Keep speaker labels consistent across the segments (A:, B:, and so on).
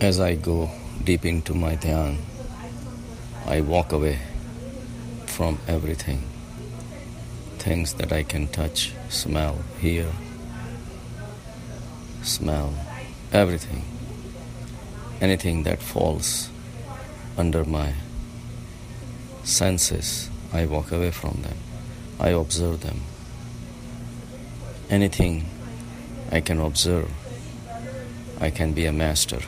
A: As I go deep into my dhyan, I walk away from everything. Things that I can touch, smell, hear, smell, everything. Anything that falls under my senses, I walk away from them. I observe them. Anything I can observe, I can be a master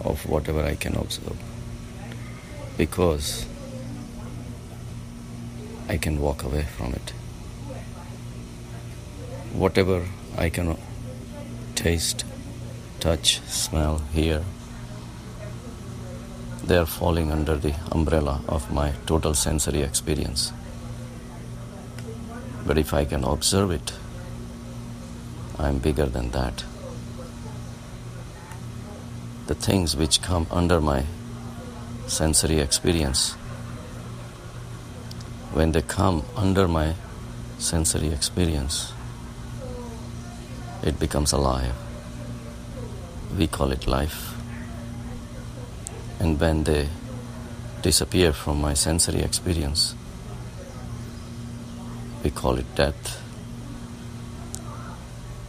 A: of whatever I can observe, because I can walk away from it. Whatever I can taste, touch, smell, hear, they are falling under the umbrella of my total sensory experience. But if I can observe it, I am bigger than that. The things which come under my sensory experience, when they come under my sensory experience, it becomes alive. We call it life. And when they disappear from my sensory experience, we call it death.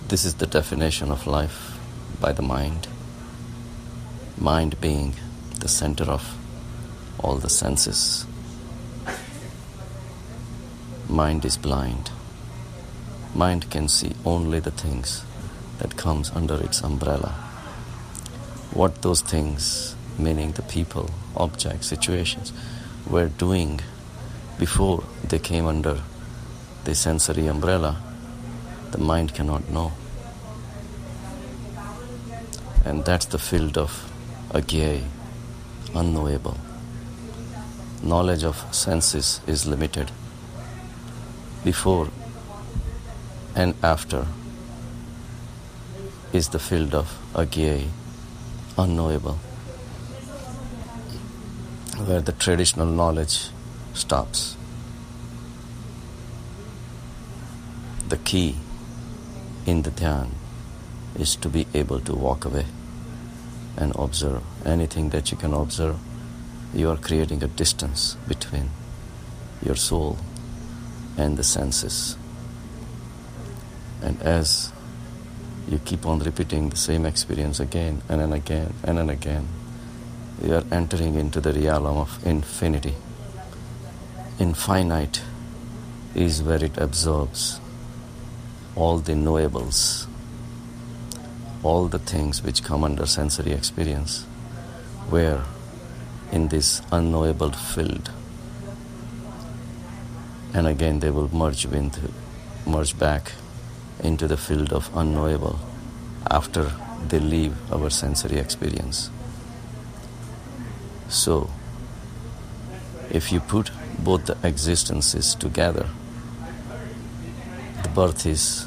A: This is the definition of life by the mind. Mind being the center of all the senses. Mind is blind. Mind can see only the things that comes under its umbrella. What those things, meaning the people, objects, situations, were doing before they came under the sensory umbrella, the mind cannot know. And that's the field of Aghyey, unknowable. Knowledge of senses is limited. Before and after is the field of Aghyey, unknowable, where the traditional knowledge stops. The key in the dhyan is to be able to walk away and observe. Anything that you can observe, you are creating a distance between your soul and the senses. And as you keep on repeating the same experience again and again and again, you are entering into the realm of infinity. Infinite is where it absorbs all the knowables, all the things which come under sensory experience, where in this unknowable field, and again they will merge back into the field of unknowable after they leave our sensory experience. So, if you put both the existences together, the birth is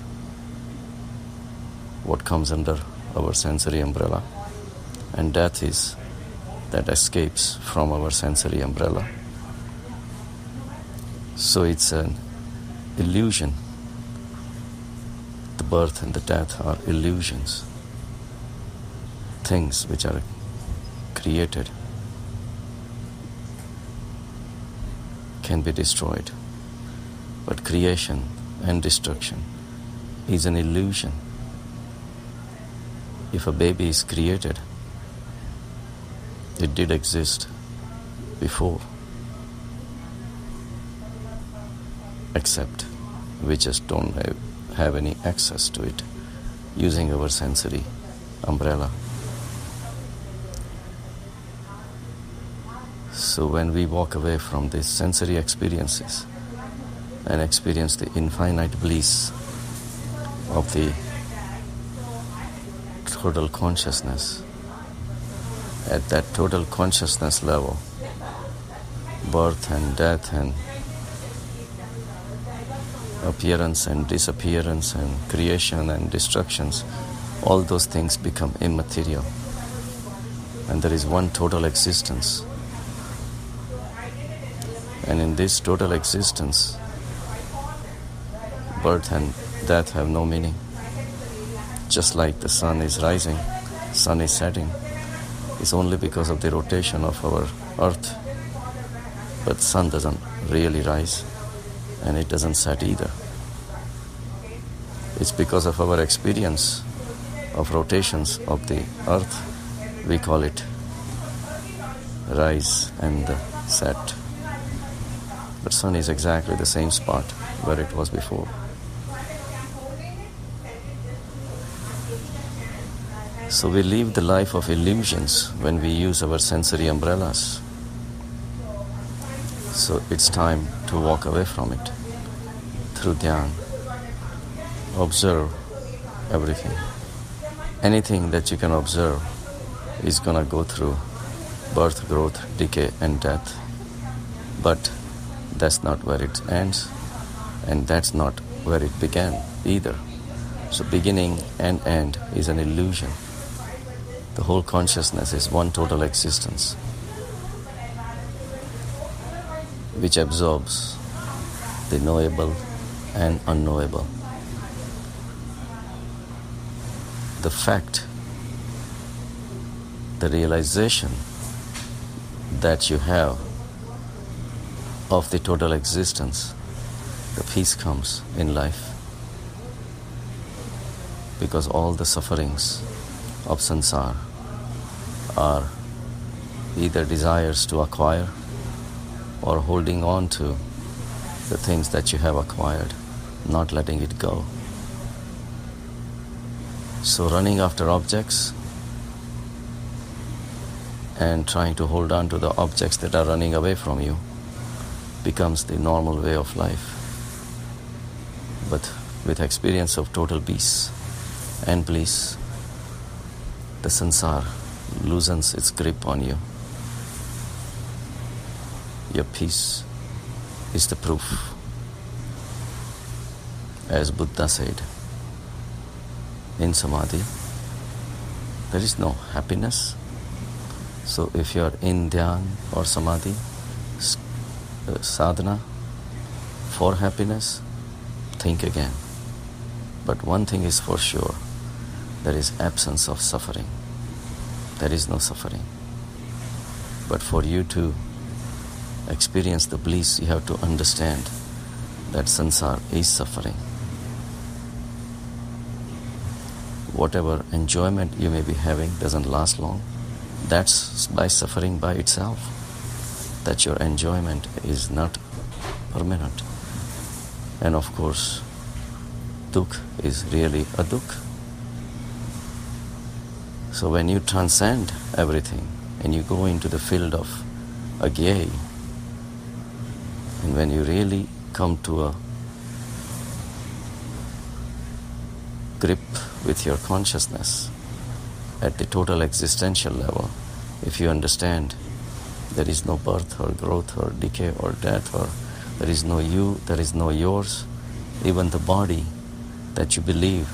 A: what comes under our sensory umbrella, and death is that escapes from our sensory umbrella. So it's an illusion. The birth and the death are illusions, things which are created can be destroyed, but creation and destruction is an illusion. If a baby is created, it did exist before, except we just don't have any access to it using our sensory umbrella. So when we walk away from these sensory experiences and experience the infinite bliss of the total consciousness, at that total consciousness level, birth and death and appearance and disappearance and creation and destructions, all those things become immaterial. And there is one total existence. And in this total existence, birth and death have no meaning. Just like the sun is rising, sun is setting, is only because of the rotation of our earth. But sun doesn't really rise and it doesn't set either. It's because of our experience of rotations of the earth, we call it rise and set. But sun is exactly the same spot where it was before. So we live the life of illusions when we use our sensory umbrellas. So it's time to walk away from it through dhyan. Observe everything. Anything that you can observe is going to go through birth, growth, decay, and death. But that's not where it ends, and that's not where it began either. So beginning and end is an illusion. The whole consciousness is one total existence, which absorbs the knowable and unknowable. The fact, the realization that you have of the total existence, the peace comes in life. Because all the sufferings of sansar are either desires to acquire or holding on to the things that you have acquired, not letting it go. So running after objects and trying to hold on to the objects that are running away from you becomes the normal way of life. But with experience of total peace and bliss, the sansar loosens its grip on you. Your peace is the proof. As Buddha said, in samadhi, there is no happiness. So if you are in dhyan or samadhi, sadhana for happiness, think again. But one thing is for sure, there is absence of suffering. There is no suffering. But for you to experience the bliss, you have to understand that sansar is suffering. Whatever enjoyment you may be having doesn't last long. That's by suffering by itself, that your enjoyment is not permanent. And of course, dukh is really a dukh. So when you transcend everything and you go into the field of Aghyey, and when you really come to a grip with your consciousness at the total existential level, if you understand there is no birth or growth or decay or death, or there is no you, there is no yours, even the body that you believe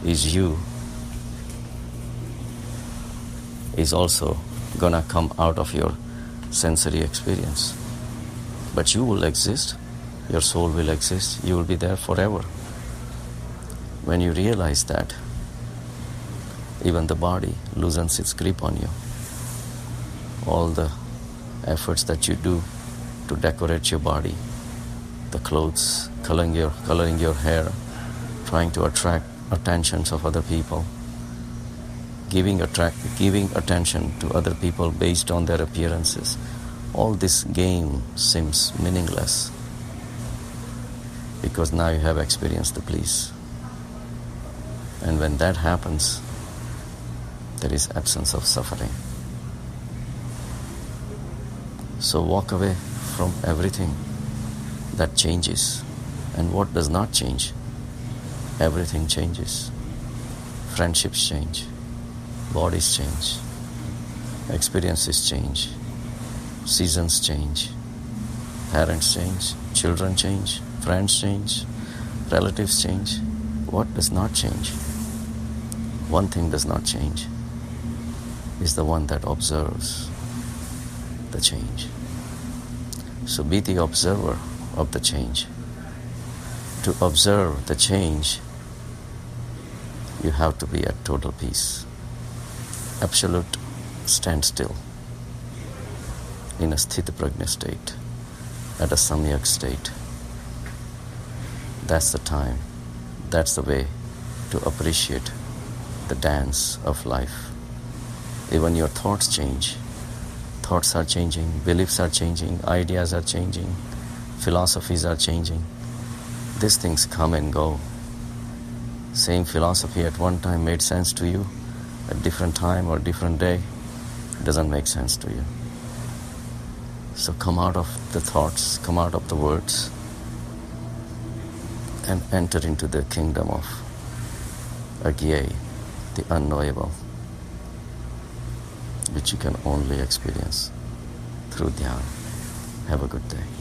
A: is you is also gonna come out of your sensory experience. But you will exist, your soul will exist, you will be there forever. When you realize that, even the body loosens its grip on you. All the efforts that you do to decorate your body, the clothes, coloring your hair, trying to attract attentions of other people, giving attention to other people based on their appearances, all this game seems meaningless because now you have experienced the bliss. And when that happens, there is absence of suffering. So walk away from everything that changes. And what does not change? Everything changes. Friendships change. Bodies change. Experiences change. Seasons change. Parents change. Children change. Friends change. Relatives change. What does not change? One thing does not change, is the one that observes the change. So be the observer of the change. To observe the change, you have to be at total peace. Absolute stand still in a sthita prajna state, at a samyak state. That's the time, that's the way to appreciate the dance of life. Even your thoughts change. Thoughts are changing, beliefs are changing, ideas are changing, philosophies are changing. These things come and go. Same philosophy at one time made sense to you, at different time or different day, it doesn't make sense to you. So come out of the thoughts, come out of the words, and enter into the kingdom of Aghyey, the unknowable, which you can only experience through dhyan. Have a good day.